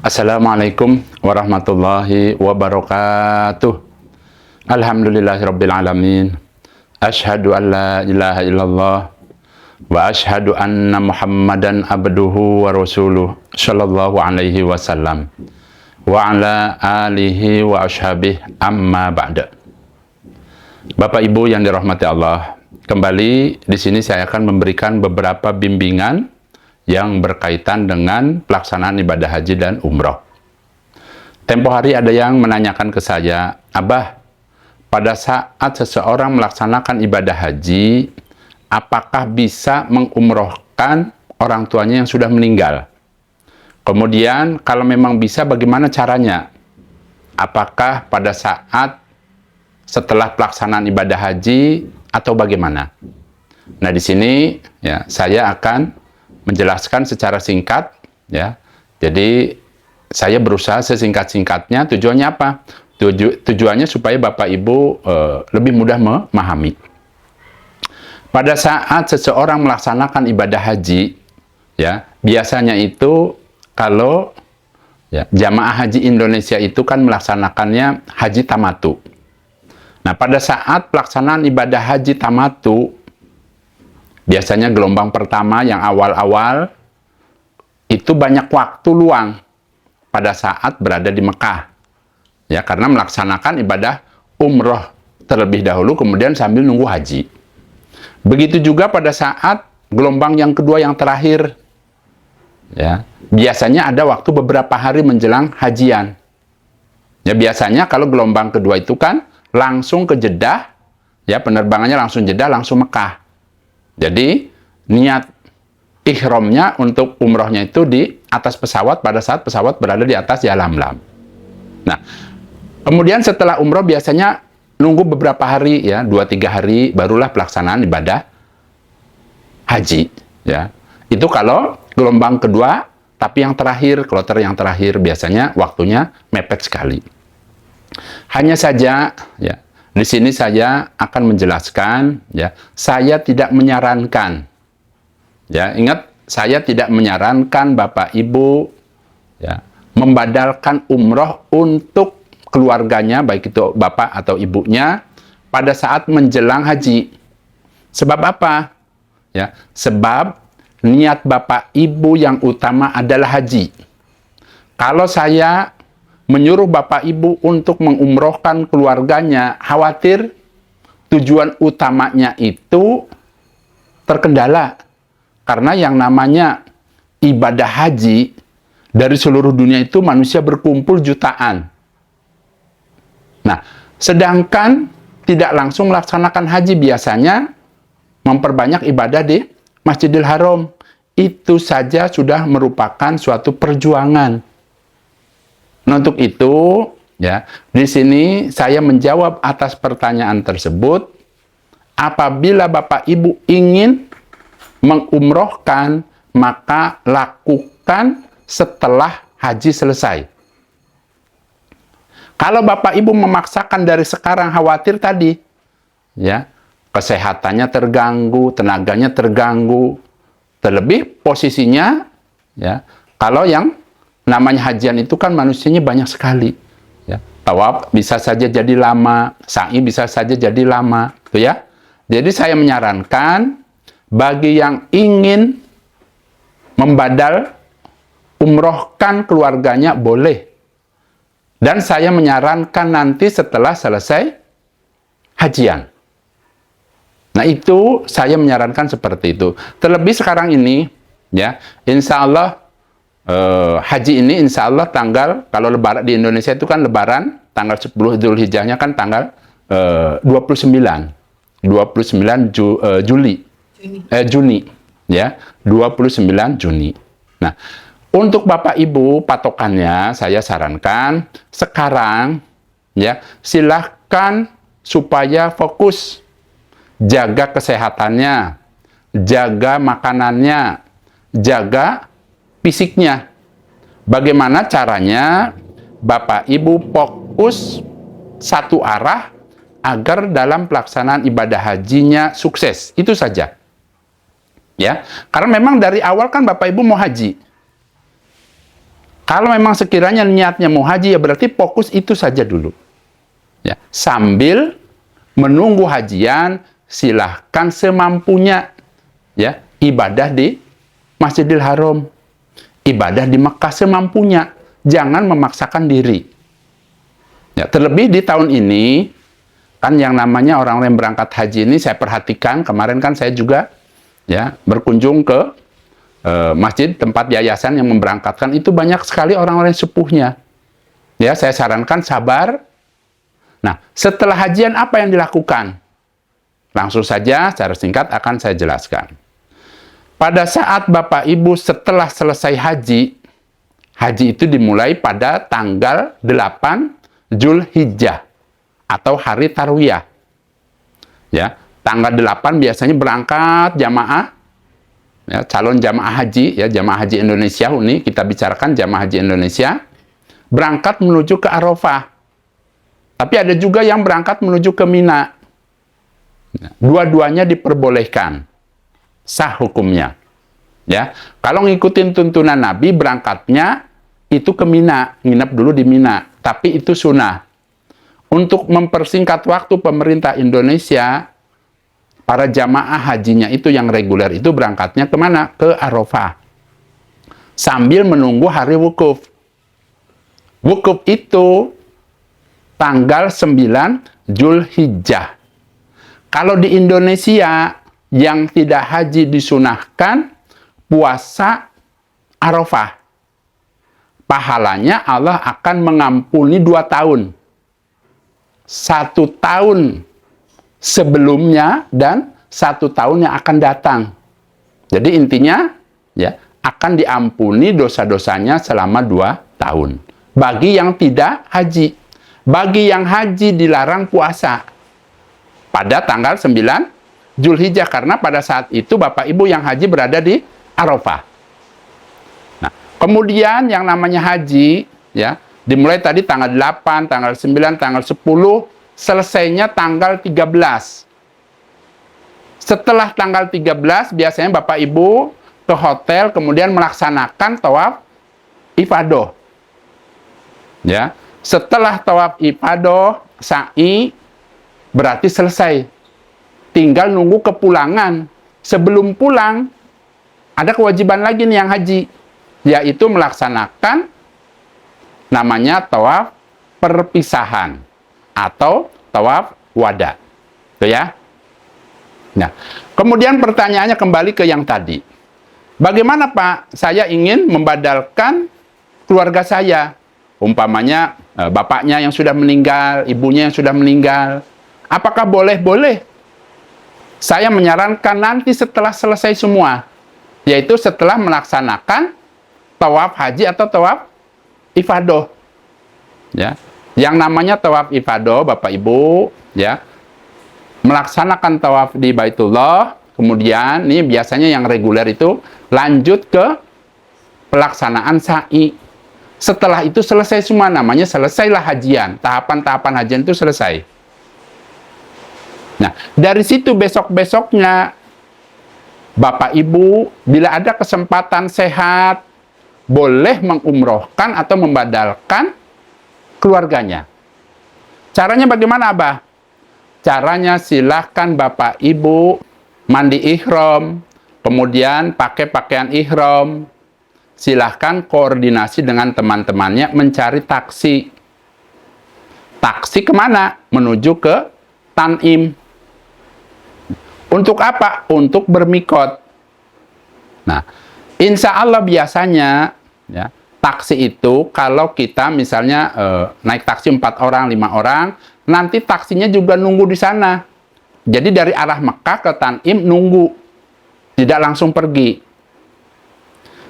Assalamualaikum warahmatullahi wabarakatuh. Alhamdulillahirabbil alamin. Asyhadu an la ilaha illallah wa asyhadu anna Muhammadan abduhu wa rasuluh sallallahu alaihi wasallam wa ala alihi wa ashabihi amma ba'da. Bapak Ibu yang dirahmati Allah, kembali di sini saya akan memberikan beberapa bimbingan yang berkaitan dengan pelaksanaan ibadah haji dan umroh. Tempo hari ada yang menanyakan ke saya, Abah, pada saat seseorang melaksanakan ibadah haji, apakah bisa mengumrohkan orang tuanya yang sudah meninggal? Kemudian, kalau memang bisa, bagaimana caranya? Apakah pada saat setelah pelaksanaan ibadah haji atau bagaimana? Nah, di sini ya, saya akan menjelaskan secara singkat, ya. Jadi saya berusaha sesingkat-singkatnya. Tujuannya apa? Tujuannya supaya Bapak Ibu lebih mudah memahami. Pada saat seseorang melaksanakan ibadah haji, ya, biasanya itu kalau ya, jamaah haji Indonesia itu kan melaksanakannya haji tamatu. Nah, pada saat pelaksanaan ibadah haji tamatu, biasanya gelombang pertama yang awal-awal itu banyak waktu luang pada saat berada di Mekah. Ya, karena melaksanakan ibadah umroh terlebih dahulu kemudian sambil nunggu haji. Begitu juga pada saat gelombang yang kedua yang terakhir. Ya, biasanya ada waktu beberapa hari menjelang hajian. Ya, biasanya kalau gelombang kedua itu kan langsung ke Jeddah, ya penerbangannya langsung Jeddah, langsung Mekah. Jadi, niat ihramnya untuk umrohnya itu di atas pesawat pada saat pesawat berada di atas Yalamlam. Nah, kemudian setelah umroh biasanya nunggu beberapa hari, ya, 2-3 hari, barulah pelaksanaan ibadah haji. Ya. Itu kalau gelombang kedua, tapi yang terakhir, kloter yang terakhir, biasanya waktunya mepet sekali. Hanya saja, ya, di sini saya akan menjelaskan, ya, saya tidak menyarankan, ya, ingat, saya tidak menyarankan Bapak Ibu, ya, membadalkan umroh untuk keluarganya, baik itu Bapak atau Ibunya, pada saat menjelang haji. Sebab apa? Ya, sebab niat Bapak Ibu yang utama adalah haji. Kalau saya menyuruh Bapak Ibu untuk mengumrohkan keluarganya, khawatir tujuan utamanya itu terkendala. Karena yang namanya ibadah haji, dari seluruh dunia itu manusia berkumpul jutaan. Nah, sedangkan tidak langsung melaksanakan haji, biasanya memperbanyak ibadah di Masjidil Haram. Itu saja sudah merupakan suatu perjuangan. Nah, untuk itu, ya, di sini saya menjawab atas pertanyaan tersebut. Apabila Bapak Ibu ingin mengumrohkan, maka lakukan setelah haji selesai. Kalau Bapak Ibu memaksakan dari sekarang, khawatir tadi, ya, kesehatannya terganggu, tenaganya terganggu, terlebih posisinya, ya, kalau yang namanya hajian itu kan manusianya banyak sekali. Ya. Tawaf bisa saja jadi lama, sa'i bisa saja jadi lama. Tuh ya. Jadi saya menyarankan bagi yang ingin membadal umrohkan keluarganya boleh. Dan saya menyarankan nanti setelah selesai hajian. Nah, itu saya menyarankan seperti itu. Terlebih sekarang ini, ya, insya Allah haji ini insya Allah tanggal, kalau lebaran di Indonesia itu kan lebaran, tanggal 10 Dzulhijjahnya kan tanggal 29 Juni, ya, 29 Juni. Nah, untuk Bapak Ibu patokannya saya sarankan sekarang, ya, silahkan supaya fokus jaga kesehatannya, jaga makanannya, jaga fisiknya. Bagaimana caranya Bapak Ibu fokus satu arah agar dalam pelaksanaan ibadah hajinya sukses. Itu saja. Ya, karena memang dari awal kan Bapak Ibu mau haji. Kalau memang sekiranya niatnya mau haji, ya berarti fokus itu saja dulu. Ya, sambil menunggu hajian, silahkan semampunya ya ibadah di Masjidil Haram, ibadah di Mekah semampunya, jangan memaksakan diri. Ya, terlebih di tahun ini, kan yang namanya orang-orang yang berangkat haji ini saya perhatikan, kemarin kan saya juga ya berkunjung ke masjid tempat yayasan yang memberangkatkan, itu banyak sekali orang-orang sepuhnya. Ya, saya sarankan sabar. Nah, setelah hajian apa yang dilakukan? Langsung saja secara singkat akan saya jelaskan. Pada saat Bapak Ibu setelah selesai haji, haji itu dimulai pada tanggal 8 Zulhijjah atau hari Tarwiyah. Ya, tanggal 8 biasanya berangkat jamaah, ya, calon jamaah haji, ya, jamaah haji Indonesia ini kita bicarakan jamaah haji Indonesia berangkat menuju ke Arafah. Tapi ada juga yang berangkat menuju ke Mina. Dua-duanya diperbolehkan, sah hukumnya. Ya, kalau ngikutin tuntunan Nabi berangkatnya itu ke Mina, nginep dulu di Mina. Tapi itu sunnah. Untuk mempersingkat waktu pemerintah Indonesia, para jamaah hajinya itu yang reguler itu berangkatnya kemana? Ke Arafah. Sambil menunggu hari wukuf. Wukuf itu tanggal 9 Zulhijjah. Kalau di Indonesia yang tidak haji disunahkan puasa Arafah. Pahalanya Allah akan mengampuni 2 tahun. 1 tahun sebelumnya dan 1 tahun yang akan datang. Jadi intinya ya akan diampuni dosa-dosanya selama 2 tahun. Bagi yang tidak haji. Bagi yang haji dilarang puasa pada tanggal 9 Zulhijjah karena pada saat itu Bapak Ibu yang haji berada di Arafah. Nah, kemudian yang namanya haji ya dimulai tadi tanggal 8, tanggal 9, tanggal 10, selesainya tanggal 13. Setelah tanggal 13, biasanya Bapak Ibu ke hotel, kemudian melaksanakan tawaf ifadah. Ya, setelah tawaf ifadah, sa'i, berarti selesai. Tinggal nunggu kepulangan. Sebelum pulang, ada kewajiban lagi nih yang haji, yaitu melaksanakan namanya tawaf perpisahan atau tawaf wada. Itu ya. Nah, kemudian pertanyaannya kembali ke yang tadi. Bagaimana Pak? Saya ingin membadalkan keluarga saya. Umpamanya bapaknya yang sudah meninggal, ibunya yang sudah meninggal. Apakah boleh? Boleh. Saya menyarankan nanti setelah selesai semua, yaitu setelah melaksanakan tawaf haji atau tawaf ifadah. Ya. Yang namanya tawaf ifadah, Bapak Ibu, ya, melaksanakan tawaf di Baitullah, kemudian ini biasanya yang reguler itu lanjut ke pelaksanaan sa'i. Setelah itu selesai semua, namanya selesailah hajian. Tahapan-tahapan hajian itu selesai. Nah, dari situ besok-besoknya Bapak Ibu bila ada kesempatan sehat boleh mengumrohkan atau membadalkan keluarganya. Caranya bagaimana, Abah? Caranya silahkan Bapak Ibu mandi ihram, kemudian pakai pakaian ihram. Silahkan koordinasi dengan teman-temannya mencari taksi. Taksi kemana? Menuju ke Tanim. Untuk apa? Untuk bermikot. Nah, insya Allah biasanya ya, taksi itu kalau kita misalnya naik taksi 4 orang, 5 orang, nanti taksinya juga nunggu di sana. Jadi dari arah Mekah ke Tanim nunggu, tidak langsung pergi.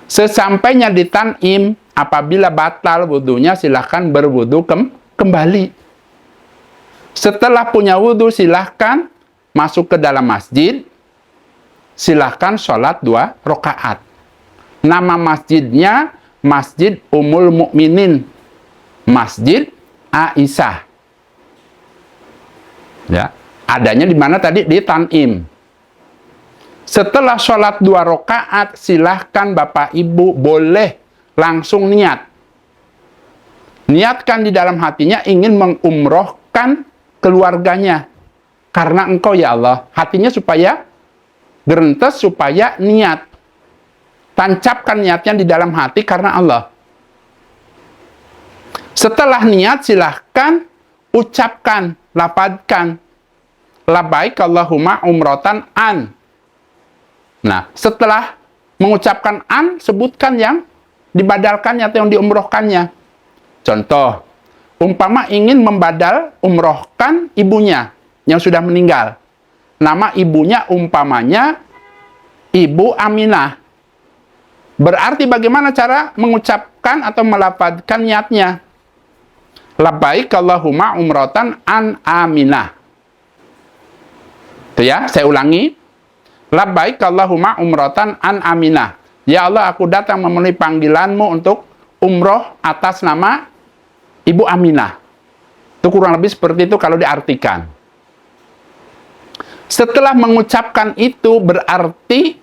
Sesampainya di Tanim, apabila batal wudhunya, silahkan berwudhu kembali. Setelah punya wudhu, silahkan masuk ke dalam masjid, silahkan sholat 2 rakaat. Nama masjidnya Masjid Ummul Mukminin, Masjid Aisyah. Ya, adanya di mana tadi? Di Tanim. Setelah sholat 2 rakaat, silahkan Bapak Ibu boleh langsung niat. Niatkan di dalam hatinya ingin mengumrohkan keluarganya. Karena Engkau ya Allah. Hatinya supaya gerentes, supaya niat. Tancapkan niatnya di dalam hati karena Allah. Setelah niat silahkan ucapkan, lafadzkan. Labbaik Allahumma umrotan an. Nah, setelah mengucapkan an, sebutkan yang dibadalkannya atau yang diumrohkannya. Contoh, umpama ingin membadal umrohkan ibunya yang sudah meninggal. Nama ibunya umpamanya Ibu Aminah. Berarti bagaimana cara mengucapkan atau melafadzkan niatnya? Labbaik Allahumma umrotan an Aminah. Itu ya, saya ulangi. Labbaik Allahumma umrotan an Aminah. Ya Allah, aku datang memenuhi panggilanmu untuk umroh atas nama Ibu Aminah. Itu kurang lebih seperti itu kalau diartikan. Setelah mengucapkan itu berarti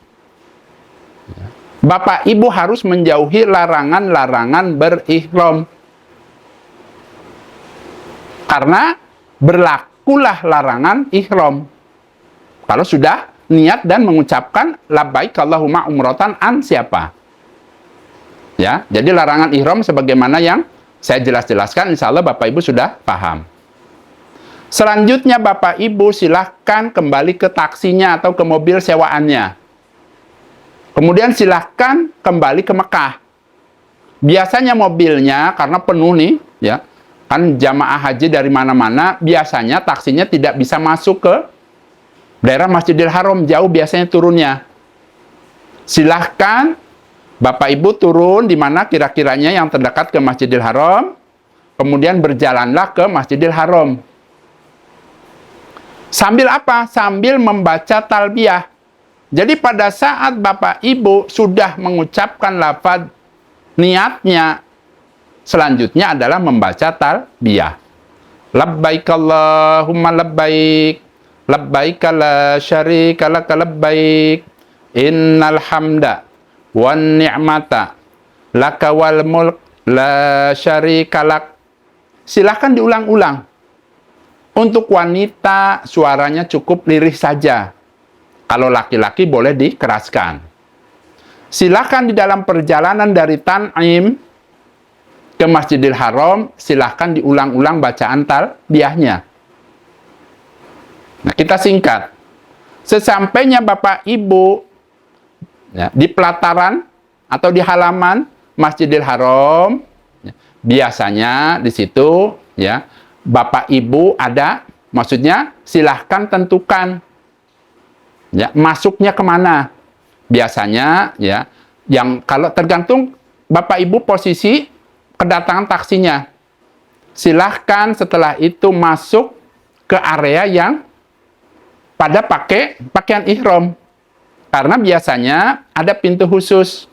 Bapak Ibu harus menjauhi larangan-larangan berihram. Karena berlakulah larangan ihram. Kalau sudah niat dan mengucapkan labbaik Allahumma umrotan an siapa? Ya, jadi larangan ihram sebagaimana yang saya jelaskan, insya Allah Bapak Ibu sudah paham. Selanjutnya Bapak Ibu silahkan kembali ke taksinya atau ke mobil sewaannya. Kemudian silahkan kembali ke Mekah. Biasanya mobilnya karena penuh nih, ya, kan jamaah haji dari mana-mana, biasanya taksinya tidak bisa masuk ke daerah Masjidil Haram, jauh biasanya turunnya. Silahkan Bapak Ibu turun di mana kira-kiranya yang terdekat ke Masjidil Haram, kemudian berjalanlah ke Masjidil Haram. Sambil apa? Sambil membaca talbiyah. Jadi pada saat Bapak Ibu sudah mengucapkan lafaz niatnya, selanjutnya adalah membaca talbiyah. Labbaik Allahumma labbaik, labbaik la syarika lak labbaik, innal hamda wan ni'mata laka wal mulk la syarika lak. Silahkan diulang-ulang. Untuk wanita suaranya cukup lirih saja. Kalau laki-laki boleh dikeraskan. Silahkan di dalam perjalanan dari Tan'im ke Masjidil Haram, silahkan diulang-ulang bacaan talbiyahnya. Nah, kita singkat. Sesampainya Bapak Ibu ya, di pelataran atau di halaman Masjidil Haram, ya, biasanya di situ ya Bapak Ibu ada, maksudnya silahkan tentukan ya masuknya kemana. Biasanya ya, yang kalau tergantung Bapak Ibu posisi kedatangan taksinya. Silahkan setelah itu masuk ke area yang pada pakai pakaian ihram. Karena biasanya ada pintu khusus.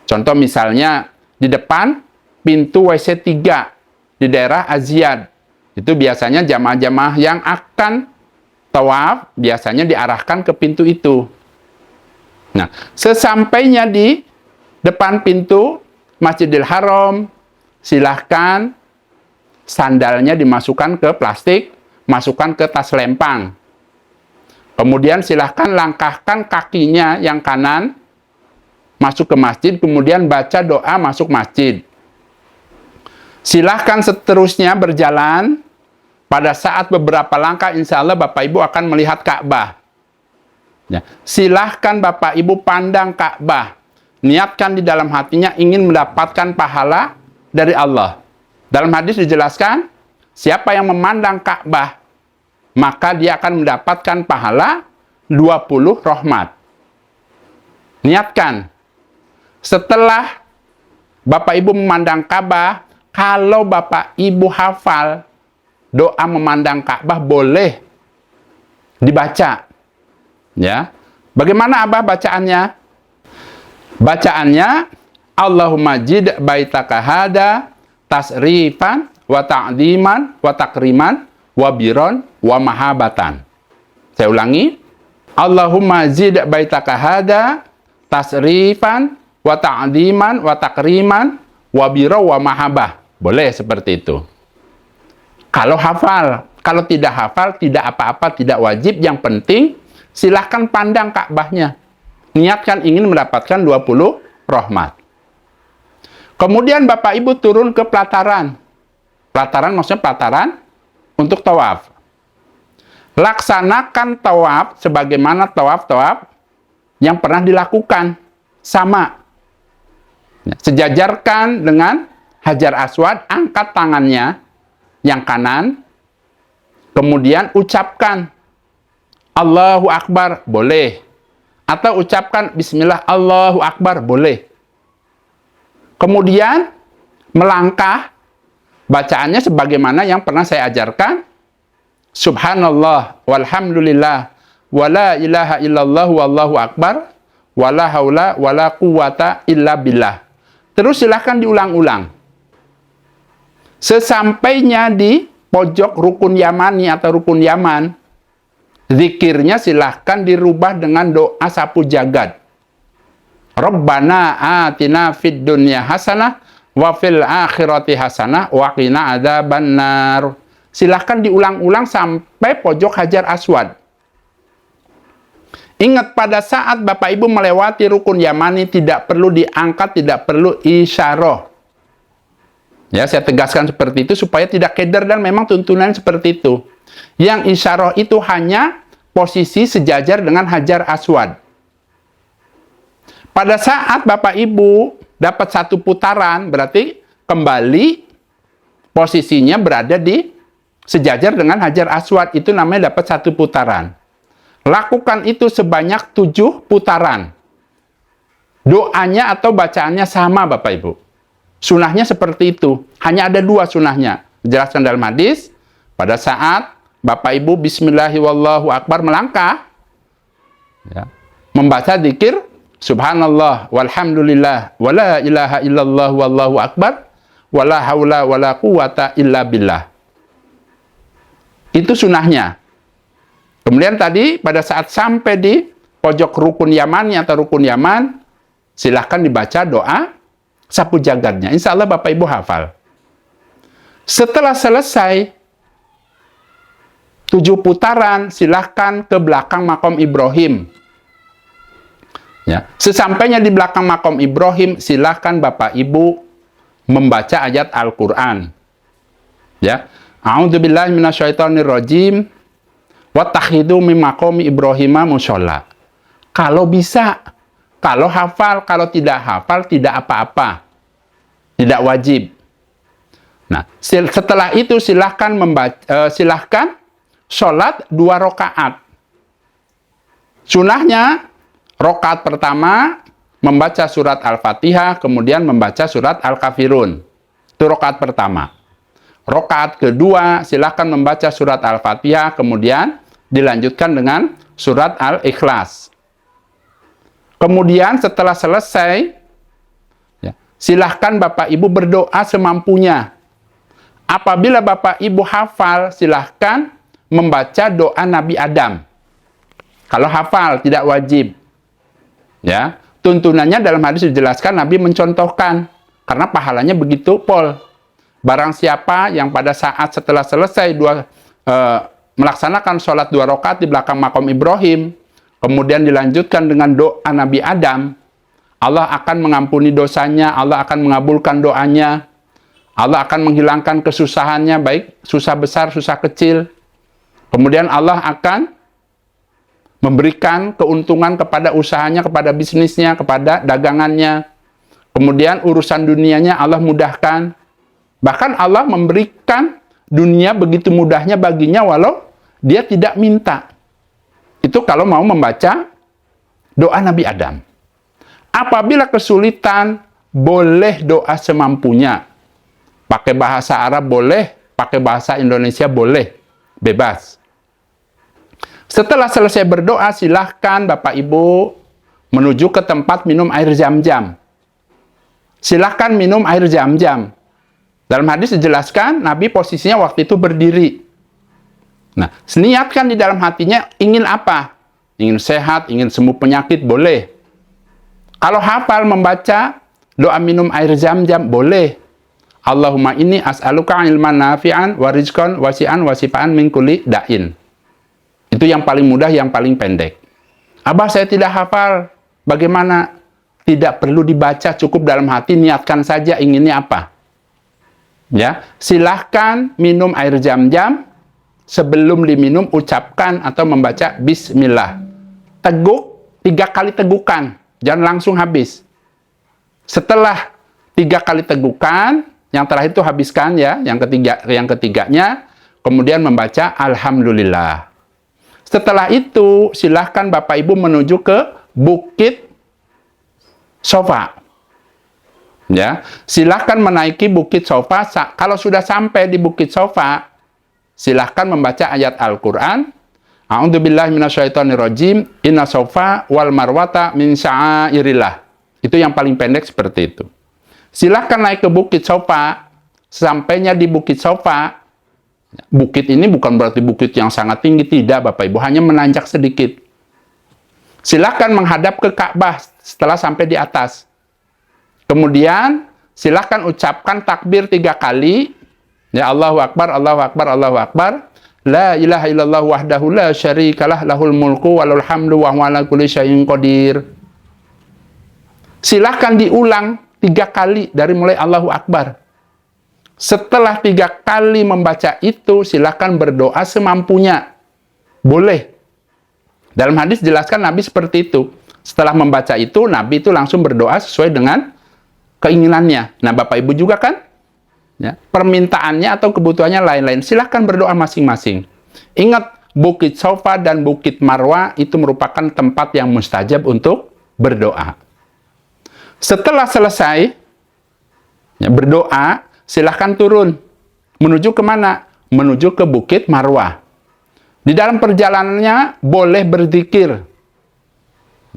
Contoh misalnya di depan pintu WC 3 di daerah Aziad. Itu biasanya jamaah-jamaah yang akan tawaf biasanya diarahkan ke pintu itu. Nah, sesampainya di depan pintu Masjidil Haram, silahkan sandalnya dimasukkan ke plastik, masukkan ke tas lempang. Kemudian silahkan langkahkan kakinya yang kanan, masuk ke masjid, kemudian baca doa masuk masjid. Silahkan seterusnya berjalan. Pada saat beberapa langkah, insya Allah Bapak Ibu akan melihat Ka'bah. Ya. Silahkan Bapak Ibu pandang Ka'bah. Niatkan di dalam hatinya ingin mendapatkan pahala dari Allah. Dalam hadis dijelaskan, siapa yang memandang Ka'bah, maka dia akan mendapatkan pahala 20 rahmat. Niatkan. Setelah Bapak Ibu memandang Ka'bah, kalau Bapak Ibu hafal doa memandang Ka'bah boleh dibaca. Ya. Bagaimana Abah bacaannya? Bacaannya Allahumma jid baitaka hada tasrifan wa ta'diman wa takriman wa biron wa mahabatan. Saya ulangi. Allahumma zid baitaka hada tasrifan wa ta'diman wa takriman wa biron wa mahabah. boleh seperti itu. Kalau hafal, kalau tidak hafal, tidak apa-apa, tidak wajib. Yang penting, silahkan pandang Ka'bahnya. Niatkan ingin mendapatkan 20 rahmat. Kemudian Bapak Ibu turun ke pelataran. Pelataran maksudnya pelataran untuk tawaf. Laksanakan tawaf sebagaimana tawaf-tawaf yang pernah dilakukan. Sama. Sejajarkan dengan Hajar Aswad, angkat tangannya yang kanan, kemudian ucapkan Allahu Akbar, boleh. Atau ucapkan Bismillah Allahu Akbar, boleh. Kemudian melangkah, bacaannya sebagaimana yang pernah saya ajarkan. Subhanallah, walhamdulillah, wala ilaha illallah, wallahu akbar, wala haula, wala quwata illa billah. Terus silahkan diulang-ulang. Sesampainya di pojok rukun Yamani atau rukun Yaman, zikirnya silahkan dirubah dengan doa sapu jagad. Rabbana atina fid dunya hasanah wa fil akhirati hasanah wa qina adzabannar. Silahkan diulang-ulang sampai pojok Hajar Aswad. Ingat, pada saat Bapak Ibu melewati rukun Yamani tidak perlu diangkat, tidak perlu isyarah. Ya, saya tegaskan seperti itu supaya tidak keder, dan memang tuntunan seperti itu. Yang isyarah itu hanya posisi sejajar dengan Hajar Aswad. Pada saat Bapak Ibu dapat satu putaran, berarti kembali posisinya berada di sejajar dengan Hajar Aswad. Itu namanya dapat satu putaran. Lakukan itu sebanyak 7 putaran. Doanya atau bacaannya sama Bapak Ibu. Sunahnya seperti itu. Hanya ada 2 sunahnya. Dijelaskan dalam hadis, pada saat Bapak Ibu Bismillahirrahmanirrahim melangkah, ya, membaca zikir Subhanallah, walhamdulillah, wala ilaha illallah, wallahu akbar, wala haula, wala quwata illa billah. Itu sunahnya. Kemudian tadi, pada saat sampai di pojok rukun Yamani atau rukun Yaman, silahkan dibaca doa sapu jagadnya. Insya Allah Bapak Ibu hafal. Setelah selesai 7 putaran, silahkan ke belakang makom Ibrahim. Ya. Sesampainya di belakang makom Ibrahim, silahkan Bapak Ibu membaca ayat Al-Quran. Ya. A'udzubillahi minasyaitonirrajim. Wattakhidhu min maqami Ibrahima musholla. Kalau bisa, kalau hafal, kalau tidak hafal, tidak apa-apa. Tidak wajib. Nah, setelah itu silahkan silahkan sholat 2 rakaat. Sunahnya, rakaat pertama membaca surat Al-Fatihah, kemudian membaca surat Al-Kafirun. Itu rakaat pertama. Rakaat kedua silahkan membaca surat Al-Fatihah, kemudian dilanjutkan dengan surat Al-Ikhlas. Kemudian setelah selesai, ya, silahkan Bapak Ibu berdoa semampunya. Apabila Bapak Ibu hafal, silahkan membaca doa Nabi Adam. Kalau hafal, tidak wajib. Ya, tuntunannya dalam hadis dijelaskan, Nabi mencontohkan, karena pahalanya begitu pol. Barang siapa yang pada saat setelah selesai melaksanakan sholat 2 rakaat di belakang makom Ibrahim, kemudian dilanjutkan dengan doa Nabi Adam, Allah akan mengampuni dosanya, Allah akan mengabulkan doanya, Allah akan menghilangkan kesusahannya, baik susah besar, susah kecil. Kemudian Allah akan memberikan keuntungan kepada usahanya, kepada bisnisnya, kepada dagangannya. Kemudian urusan dunianya Allah mudahkan. Bahkan Allah memberikan dunia begitu mudahnya baginya walau dia tidak minta. Itu kalau mau membaca doa Nabi Adam. Apabila kesulitan, boleh doa semampunya. Pakai bahasa Arab boleh, pakai bahasa Indonesia boleh. Bebas. Setelah selesai berdoa, silahkan Bapak Ibu menuju ke tempat minum air Zam-Zam. Silahkan minum air Zam-Zam. Dalam hadis dijelaskan, Nabi posisinya waktu itu berdiri. Nah, niatkan di dalam hatinya ingin apa? Ingin sehat, ingin sembuh penyakit, boleh. Kalau hafal membaca doa minum air Zam-Zam, boleh. Allahumma inni as'aluka ilman nafi'an wa rizqan wasi'an wasifaan min kulli da'in. Itu yang paling mudah, yang paling pendek. Abah, saya tidak hafal. Bagaimana? Tidak perlu dibaca, cukup dalam hati, niatkan saja inginnya apa. Ya, silahkan minum air jam-jam, sebelum diminum ucapkan atau membaca bismillah. Teguk, 3 kali tegukan, jangan langsung habis. Setelah 3 kali tegukan, yang terakhir itu habiskan ya, yang ketiganya, kemudian membaca alhamdulillah. Setelah itu, silahkan Bapak Ibu menuju ke Bukit Sofa. Ya, silahkan menaiki Bukit Sofa. Kalau sudah sampai di Bukit Sofa, silahkan membaca ayat Al-Quran. A'udzubillahi minasyaitonirrajim. Inna sofa wal marwata min sya'airillah. Itu yang paling pendek seperti itu. Silahkan naik ke Bukit Sofa. Sampainya di Bukit Sofa. Bukit ini bukan berarti bukit yang sangat tinggi. Tidak, Bapak Ibu. Hanya menanjak sedikit. Silahkan menghadap ke Ka'bah setelah sampai di atas. Kemudian, silahkan ucapkan takbir 3 kali. Ya, Allahu Akbar, Allahu Akbar, Allahu Akbar. La ilaha illallah wahdahu la syarikalah lahul mulku walul hamdu wa huwa ala kulli syai'in qadir. Silahkan diulang 3 kali dari mulai Allahu Akbar. Setelah 3 kali membaca itu, silahkan berdoa semampunya. Boleh. Dalam hadis jelaskan Nabi seperti itu. Setelah membaca itu, Nabi itu langsung berdoa sesuai dengan keinginannya. Nah, Bapak Ibu juga kan? Ya, permintaannya atau kebutuhannya lain-lain. Silahkan berdoa masing-masing. Ingat, Bukit Sofa dan Bukit Marwah itu merupakan tempat yang mustajab untuk berdoa. Setelah selesai ya, berdoa, silahkan turun. Menuju kemana? Menuju ke Bukit Marwah. Di dalam perjalanannya boleh berzikir.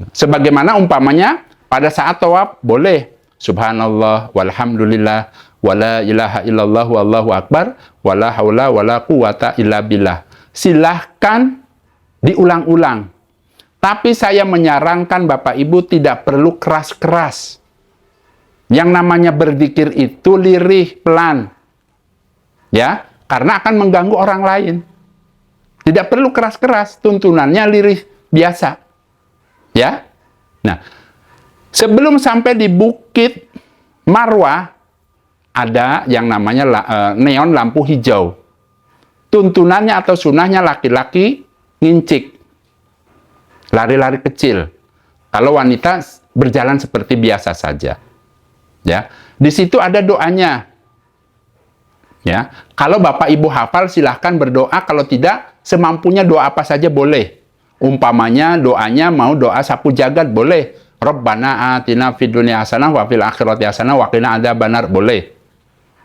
Sebagaimana umpamanya pada saat tawaf boleh. Subhanallah, walhamdulillah, wala ilaha illallah, wallahu akbar, wala haula, wala quwata illa billah. Silahkan diulang-ulang. Tapi saya menyarankan Bapak Ibu tidak perlu keras-keras. Yang namanya berzikir itu lirih, pelan. Ya, karena akan mengganggu orang lain. Tidak perlu keras-keras, tuntunannya lirih, biasa. Ya. Nah, sebelum sampai di Bukit Marwah, ada yang namanya neon lampu hijau. Tuntunannya atau sunahnya laki-laki ngincik. Lari-lari kecil. Kalau wanita berjalan seperti biasa saja. Ya, di situ ada doanya. Ya, kalau Bapak Ibu hafal silahkan berdoa, kalau tidak semampunya doa apa saja boleh. Umpamanya doanya mau doa sapu jagat boleh. Rabbana atina fid dunya hasanah wa fil akhirati hasanah wa qina adzabannar boleh.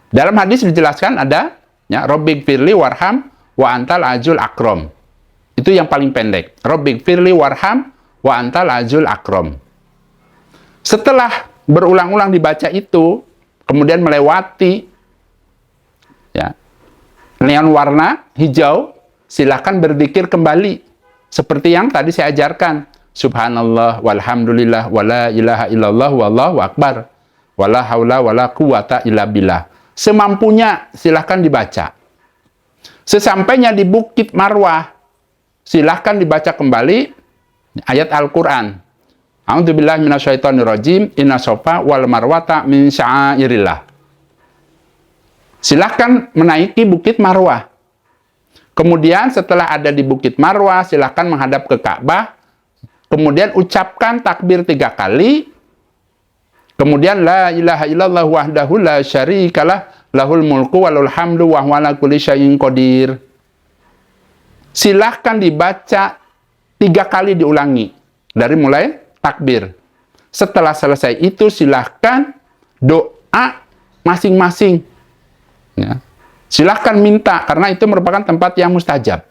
Dalam hadis dijelaskan ada ya Rabbighfirli warham wa antal azul akram. Itu yang paling pendek. Rabbighfirli warham wa antal azul akram. Setelah berulang-ulang dibaca itu, kemudian melewati ya neon warna hijau, silakan berzikir kembali seperti yang tadi saya ajarkan. Subhanallah walhamdulillah wala ilaha illallah wallahu akbar wala haula wala quwata illa billah. Semampunya silahkan dibaca. Sesampainya di Bukit Marwah, silahkan dibaca kembali ayat Al-Quran. A'udzubillahi minasyaitonirrajim. Inna sofa wal marwata min sya'airillah. Silahkan menaiki Bukit Marwah. Kemudian setelah ada di Bukit Marwah, silahkan menghadap ke Ka'bah. Kemudian ucapkan takbir 3 kali. Kemudian la ilaha illallah wahdahu la syarikalah lahul mulku walul hamdu wa huwa ala kulli syai'in qadir. Silahkan dibaca 3 kali diulangi dari mulai takbir. Setelah selesai itu silahkan doa masing-masing. Ya. Silahkan minta karena itu merupakan tempat yang mustajab.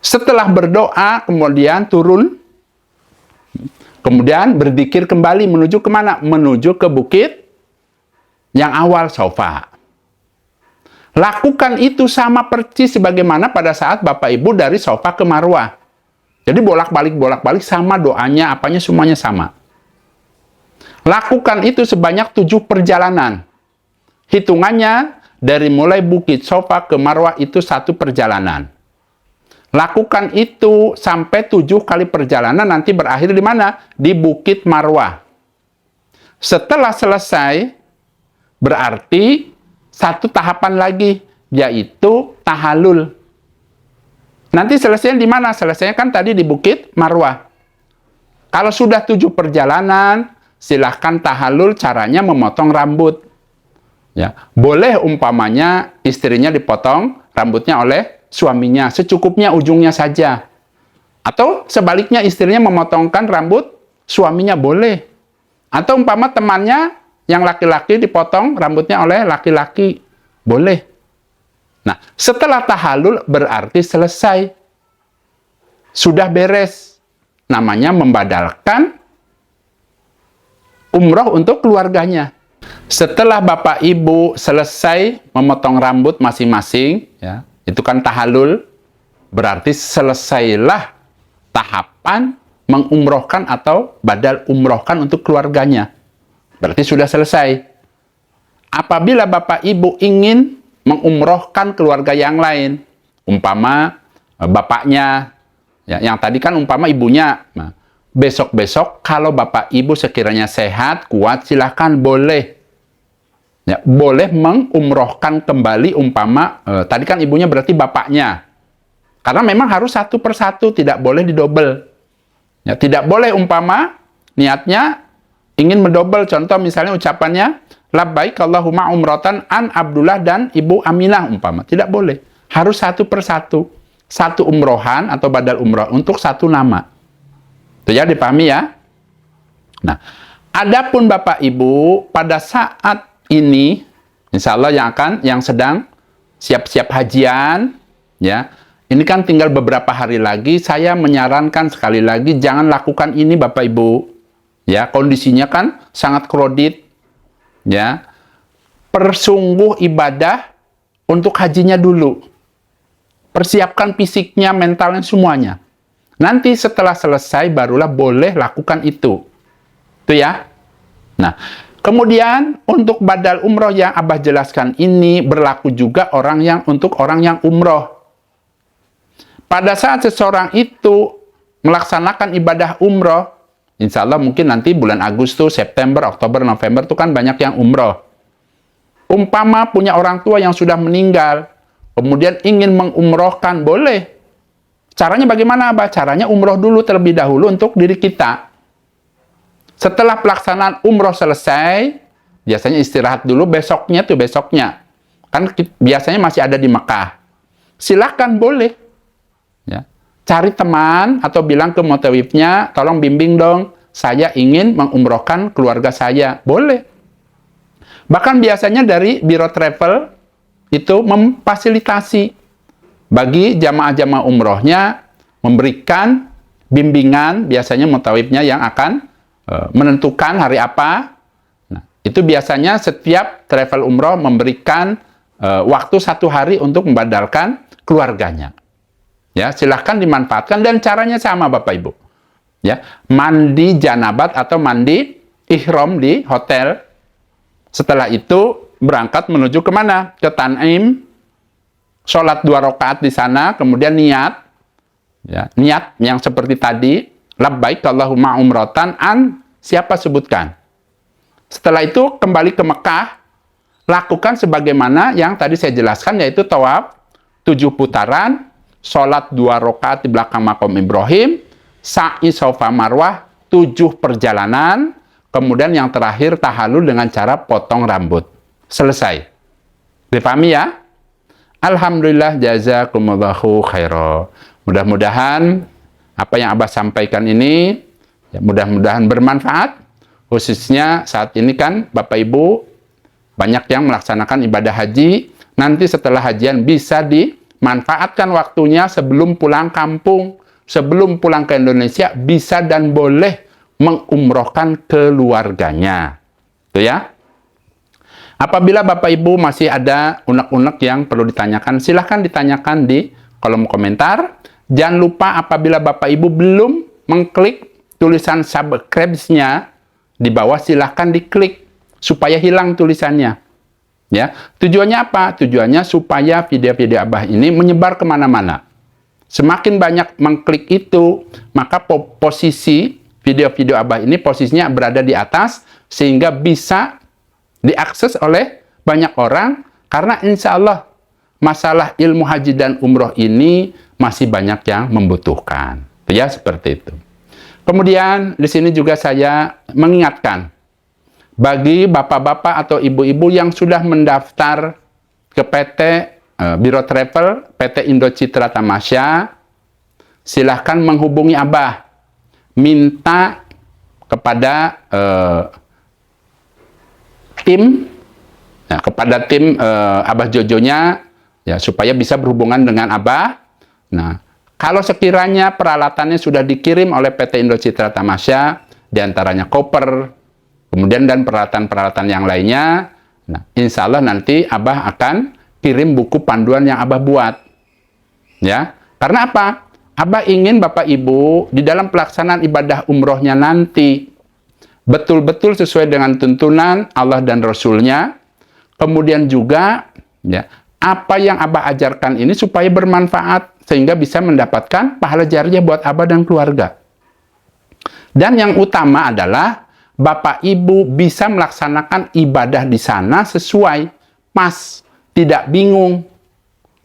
Setelah berdoa, kemudian turun, kemudian berzikir kembali menuju kemana? Menuju ke bukit yang awal Sofa. Lakukan itu sama persis sebagaimana pada saat Bapak Ibu dari Sofa ke Marwah. Jadi bolak-balik sama doanya, apanya semuanya sama. Lakukan itu sebanyak 7 perjalanan. Hitungannya dari mulai Bukit Sofa ke Marwah itu 1 perjalanan. Lakukan itu sampai 7 kali perjalanan, nanti berakhir di mana? Di Bukit Marwah. Setelah selesai, berarti 1 tahapan lagi, yaitu tahallul. Nanti selesainya di mana? Selesainya kan tadi di Bukit Marwah. Kalau sudah 7 perjalanan, silahkan tahallul, caranya memotong rambut. Ya, boleh umpamanya istrinya dipotong rambutnya oleh suaminya, secukupnya ujungnya saja. Atau sebaliknya istrinya memotongkan rambut suaminya, boleh. Atau umpama temannya yang laki-laki dipotong rambutnya oleh laki-laki, boleh. Nah, setelah tahallul berarti selesai. Sudah beres. Namanya membadalkan umroh untuk keluarganya. Setelah Bapak Ibu selesai memotong rambut masing-masing, ya, itu kan tahallul, berarti selesailah tahapan mengumrohkan atau badal umrohkan untuk keluarganya. Berarti sudah selesai. Apabila Bapak Ibu ingin mengumrohkan keluarga yang lain, umpama bapaknya, ya, yang tadi kan umpama ibunya, nah, besok-besok kalau Bapak Ibu sekiranya sehat, kuat, silahkan boleh. Ya, boleh mengumrohkan kembali umpama, tadi kan ibunya berarti bapaknya. Karena memang harus 1 per 1, tidak boleh didobel. Ya, tidak boleh umpama niatnya ingin mendobel, contoh misalnya ucapannya, labbaik Allahumma umrotan an Abdullah dan Ibu Aminah umpama. Tidak boleh. Harus 1 per 1. 1 umrohan atau badal umroh untuk 1 nama. Itu ya, dipahami ya? Nah, adapun Bapak Ibu pada saat ini, insya Allah yang sedang siap-siap hajian, ya, ini kan tinggal beberapa hari lagi, saya menyarankan sekali lagi, jangan lakukan ini Bapak Ibu. Ya, kondisinya kan sangat kredit, ya. Persungguh ibadah untuk hajinya dulu. Persiapkan fisiknya, mentalnya, semuanya. Nanti setelah selesai, barulah boleh lakukan itu. Itu ya. Nah, kemudian untuk badal umroh yang Abah jelaskan ini berlaku juga untuk orang yang umroh. Pada saat seseorang itu melaksanakan ibadah umroh, insya Allah mungkin nanti bulan Agustus, September, Oktober, November itu kan banyak yang umroh. Umpama punya orang tua yang sudah meninggal, kemudian ingin mengumrohkan, boleh. Caranya bagaimana, Abah? Caranya umroh dulu terlebih dahulu untuk diri kita. Setelah pelaksanaan umroh selesai, biasanya istirahat dulu, besoknya. Kan biasanya masih ada di Mekah. Silakan boleh. Ya. Cari teman atau bilang ke mutawifnya, tolong bimbing dong, saya ingin mengumrohkan keluarga saya. Boleh. Bahkan biasanya dari Biro Travel itu memfasilitasi bagi jamaah-jamaah umrohnya, memberikan bimbingan, biasanya mutawifnya yang akan menentukan hari apa. Nah, itu biasanya setiap travel umroh memberikan waktu 1 hari untuk membadalkan keluarganya. Ya, silahkan dimanfaatkan dan caranya sama Bapak Ibu. Ya, mandi janabat atau mandi ihram di hotel. Setelah itu berangkat menuju kemana? Ke Tan'im, sholat 2 rakaat di sana, kemudian niat. Ya, niat yang seperti tadi, labbaik Allahumma umrotan an, siapa sebutkan. Setelah itu kembali ke Mekah, lakukan sebagaimana yang tadi saya jelaskan, yaitu tawaf 7 putaran, sholat 2 rakaat di belakang makam Ibrahim, sa'i Safa Marwah 7 perjalanan, kemudian yang terakhir tahallul dengan cara potong rambut. Selesai. Dipahami ya? Alhamdulillah, jazakumullahu khairan. Mudah-mudahan apa yang Abah sampaikan ini ya, mudah-mudahan bermanfaat. Khususnya saat ini kan Bapak Ibu banyak yang melaksanakan ibadah haji. Nanti setelah hajian bisa dimanfaatkan waktunya sebelum pulang kampung, sebelum pulang ke Indonesia, bisa dan boleh mengumrohkan keluarganya. Itu ya. Apabila Bapak Ibu masih ada unek-unek yang perlu ditanyakan, silahkan ditanyakan di kolom komentar. Jangan lupa apabila Bapak Ibu belum mengklik tulisan subscribe-nya di bawah, silahkan diklik supaya hilang tulisannya. Ya, tujuannya apa? Tujuannya supaya video-video Abah ini menyebar kemana-mana. Semakin banyak mengklik itu, maka posisi video-video Abah ini posisinya berada di atas, sehingga bisa diakses oleh banyak orang, karena insya Allah masalah ilmu haji dan umroh ini masih banyak yang membutuhkan. Ya, seperti itu. Kemudian di sini juga saya mengingatkan, bagi bapak-bapak atau ibu-ibu yang sudah mendaftar ke PT Biro Travel, PT Indo Citra Tamasya, silahkan menghubungi Abah. Minta kepada tim Abah Jojonya, ya, supaya bisa berhubungan dengan Abah. Nah, kalau sekiranya peralatannya sudah dikirim oleh PT Indo Citra Tamasya, diantaranya koper, kemudian dan peralatan-peralatan yang lainnya, nah, insya Allah nanti Abah akan kirim buku panduan yang Abah buat. Ya, karena apa? Abah ingin Bapak Ibu di dalam pelaksanaan ibadah umrohnya nanti betul-betul sesuai dengan tuntunan Allah dan Rasul-Nya. Kemudian juga, ya, apa yang Abah ajarkan ini supaya bermanfaat, sehingga bisa mendapatkan pahala jariah buat Abah dan keluarga. Dan yang utama adalah Bapak Ibu bisa melaksanakan ibadah di sana sesuai, pas, tidak bingung.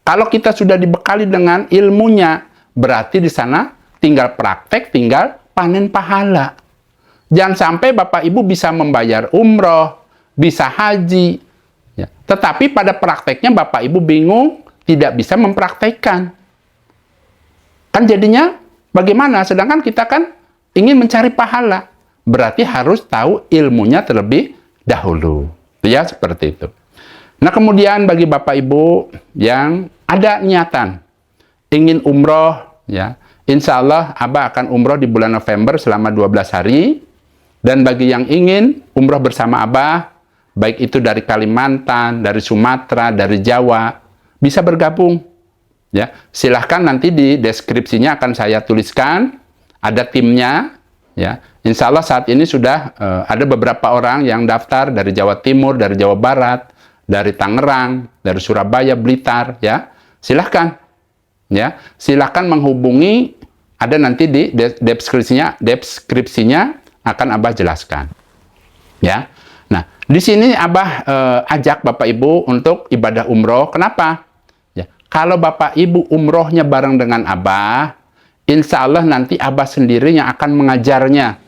Kalau kita sudah dibekali dengan ilmunya, berarti di sana tinggal praktek, tinggal panen pahala. Jangan sampai Bapak Ibu bisa membayar umroh, bisa haji, ya, tetapi pada prakteknya Bapak Ibu bingung, tidak bisa mempraktekkan. Kan jadinya bagaimana? Sedangkan kita kan ingin mencari pahala. Berarti harus tahu ilmunya terlebih dahulu. Ya, seperti itu. Nah, kemudian bagi Bapak Ibu yang ada niatan ingin umroh, ya, insya Allah Abah akan umroh di bulan November selama 12 hari. Dan bagi yang ingin umroh bersama Abah, baik itu dari Kalimantan, dari Sumatera, dari Jawa, bisa bergabung. Ya, silahkan nanti di deskripsinya akan saya tuliskan, ada timnya. Ya, insya Allah saat ini sudah ada beberapa orang yang daftar dari Jawa Timur, dari Jawa Barat, dari Tangerang, dari Surabaya, Blitar. Ya, silahkan. Ya, silahkan menghubungi. Ada nanti di deskripsinya akan Abah jelaskan. Ya, nah di sini Abah ajak Bapak Ibu untuk ibadah umroh. Kenapa? Ya, kalau Bapak Ibu umrohnya bareng dengan Abah, insya Allah nanti Abah sendiri yang akan mengajarnya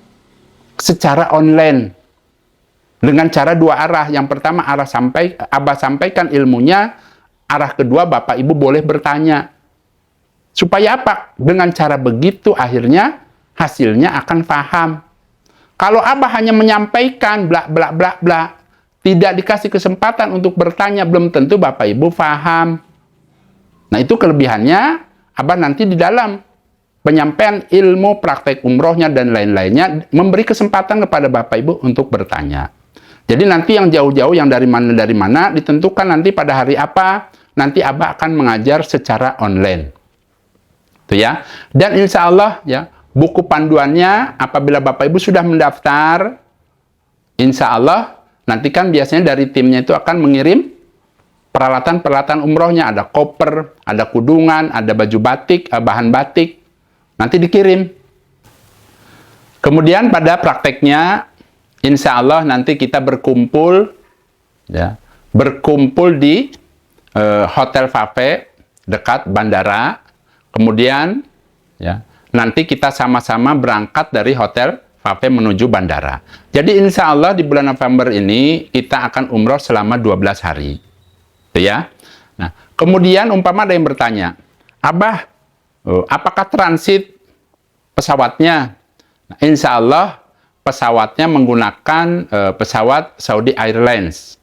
secara online dengan cara dua arah. Yang pertama Abah sampaikan ilmunya, arah kedua Bapak Ibu boleh bertanya. Supaya apa? Dengan cara begitu akhirnya hasilnya akan paham. Kalau Abah hanya menyampaikan bla bla bla bla, tidak dikasih kesempatan untuk bertanya, belum tentu Bapak Ibu paham. Nah, itu kelebihannya Abah nanti di dalam penyampaian ilmu, praktek umrohnya, dan lain-lainnya, memberi kesempatan kepada Bapak Ibu untuk bertanya. Jadi nanti yang jauh-jauh, yang dari mana, ditentukan nanti pada hari apa, nanti Abah akan mengajar secara online. Itu ya. Dan insya Allah, ya, buku panduannya, apabila Bapak Ibu sudah mendaftar, insya Allah, nanti kan biasanya dari timnya itu akan mengirim peralatan-peralatan umrohnya, ada koper, ada kudungan, ada baju batik, bahan batik, nanti dikirim. Kemudian pada prakteknya, insya Allah nanti kita berkumpul, ya, berkumpul di Hotel Fafe dekat bandara. Kemudian, ya, nanti kita sama-sama berangkat dari Hotel Fafe menuju bandara. Jadi insya Allah di bulan November ini kita akan umroh selama 12 hari. Itu ya. Nah, kemudian umpama ada yang bertanya, Abah, apakah transit pesawatnya? Nah, insya Allah pesawatnya menggunakan pesawat Saudi Airlines.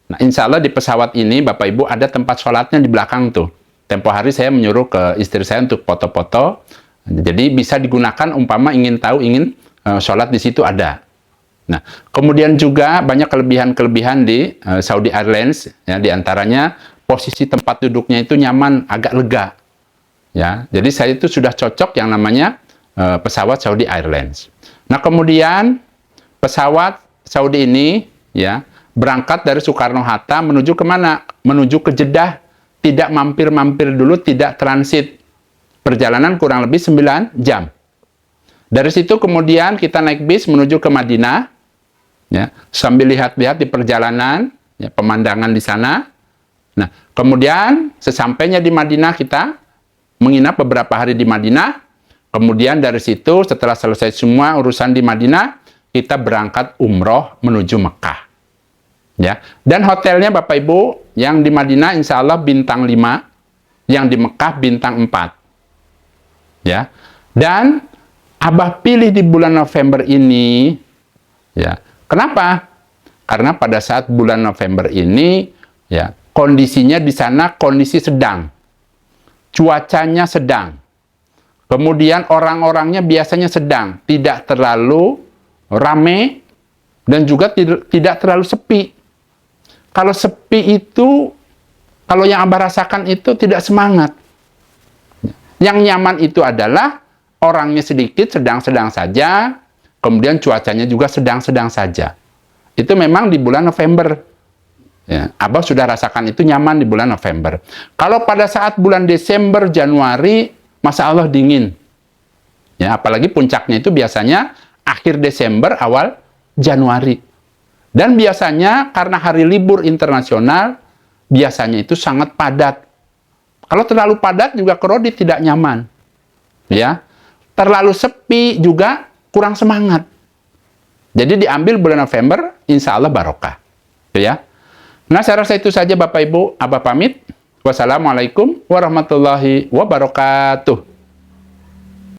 Nah, insya Allah di pesawat ini Bapak Ibu ada tempat sholatnya di belakang tuh. Tempo hari saya menyuruh ke istri saya untuk foto-foto. Jadi bisa digunakan umpama ingin sholat di situ ada. Nah, kemudian juga banyak kelebihan-kelebihan di Saudi Airlines, ya, diantaranya posisi tempat duduknya itu nyaman, agak lega. Ya, jadi saya itu sudah cocok yang namanya pesawat Saudi Airlines. Nah, kemudian pesawat Saudi ini, ya, berangkat dari Soekarno-Hatta menuju kemana? Menuju ke Jeddah. Tidak mampir-mampir dulu, tidak transit. Perjalanan kurang lebih 9 jam. Dari situ kemudian kita naik bis menuju ke Madinah. Ya, sambil lihat-lihat di perjalanan, ya, pemandangan di sana. Nah, kemudian sesampainya di Madinah kita menginap beberapa hari di Madinah. Kemudian dari situ setelah selesai semua urusan di Madinah, kita berangkat umroh menuju Mekah. Ya, dan hotelnya Bapak Ibu yang di Madinah insya Allah bintang 5, yang di Mekah bintang 4. Ya, dan Abah pilih di bulan November ini. Ya, kenapa? Karena pada saat bulan November ini, ya, kondisinya di sana kondisi sedang, cuacanya sedang, kemudian orang-orangnya biasanya sedang, tidak terlalu rame dan juga tidak terlalu sepi. Kalau sepi itu, kalau yang Abah rasakan itu tidak semangat. Yang nyaman itu adalah orangnya sedikit, sedang-sedang saja, kemudian cuacanya juga sedang-sedang saja. Itu memang di bulan November. Ya, Abah sudah rasakan itu nyaman di bulan November. Kalau pada saat bulan Desember, Januari, Masya Allah dingin. Ya, apalagi puncaknya itu biasanya akhir Desember, awal Januari. Dan biasanya karena hari libur internasional, biasanya itu sangat padat. Kalau terlalu padat juga kredit tidak nyaman. Ya, terlalu sepi juga kurang semangat. Jadi diambil bulan November, insya Allah barokah. Ya. Nah, saya rasa itu saja Bapak Ibu. Abah pamit. Wassalamualaikum warahmatullahi wabarakatuh.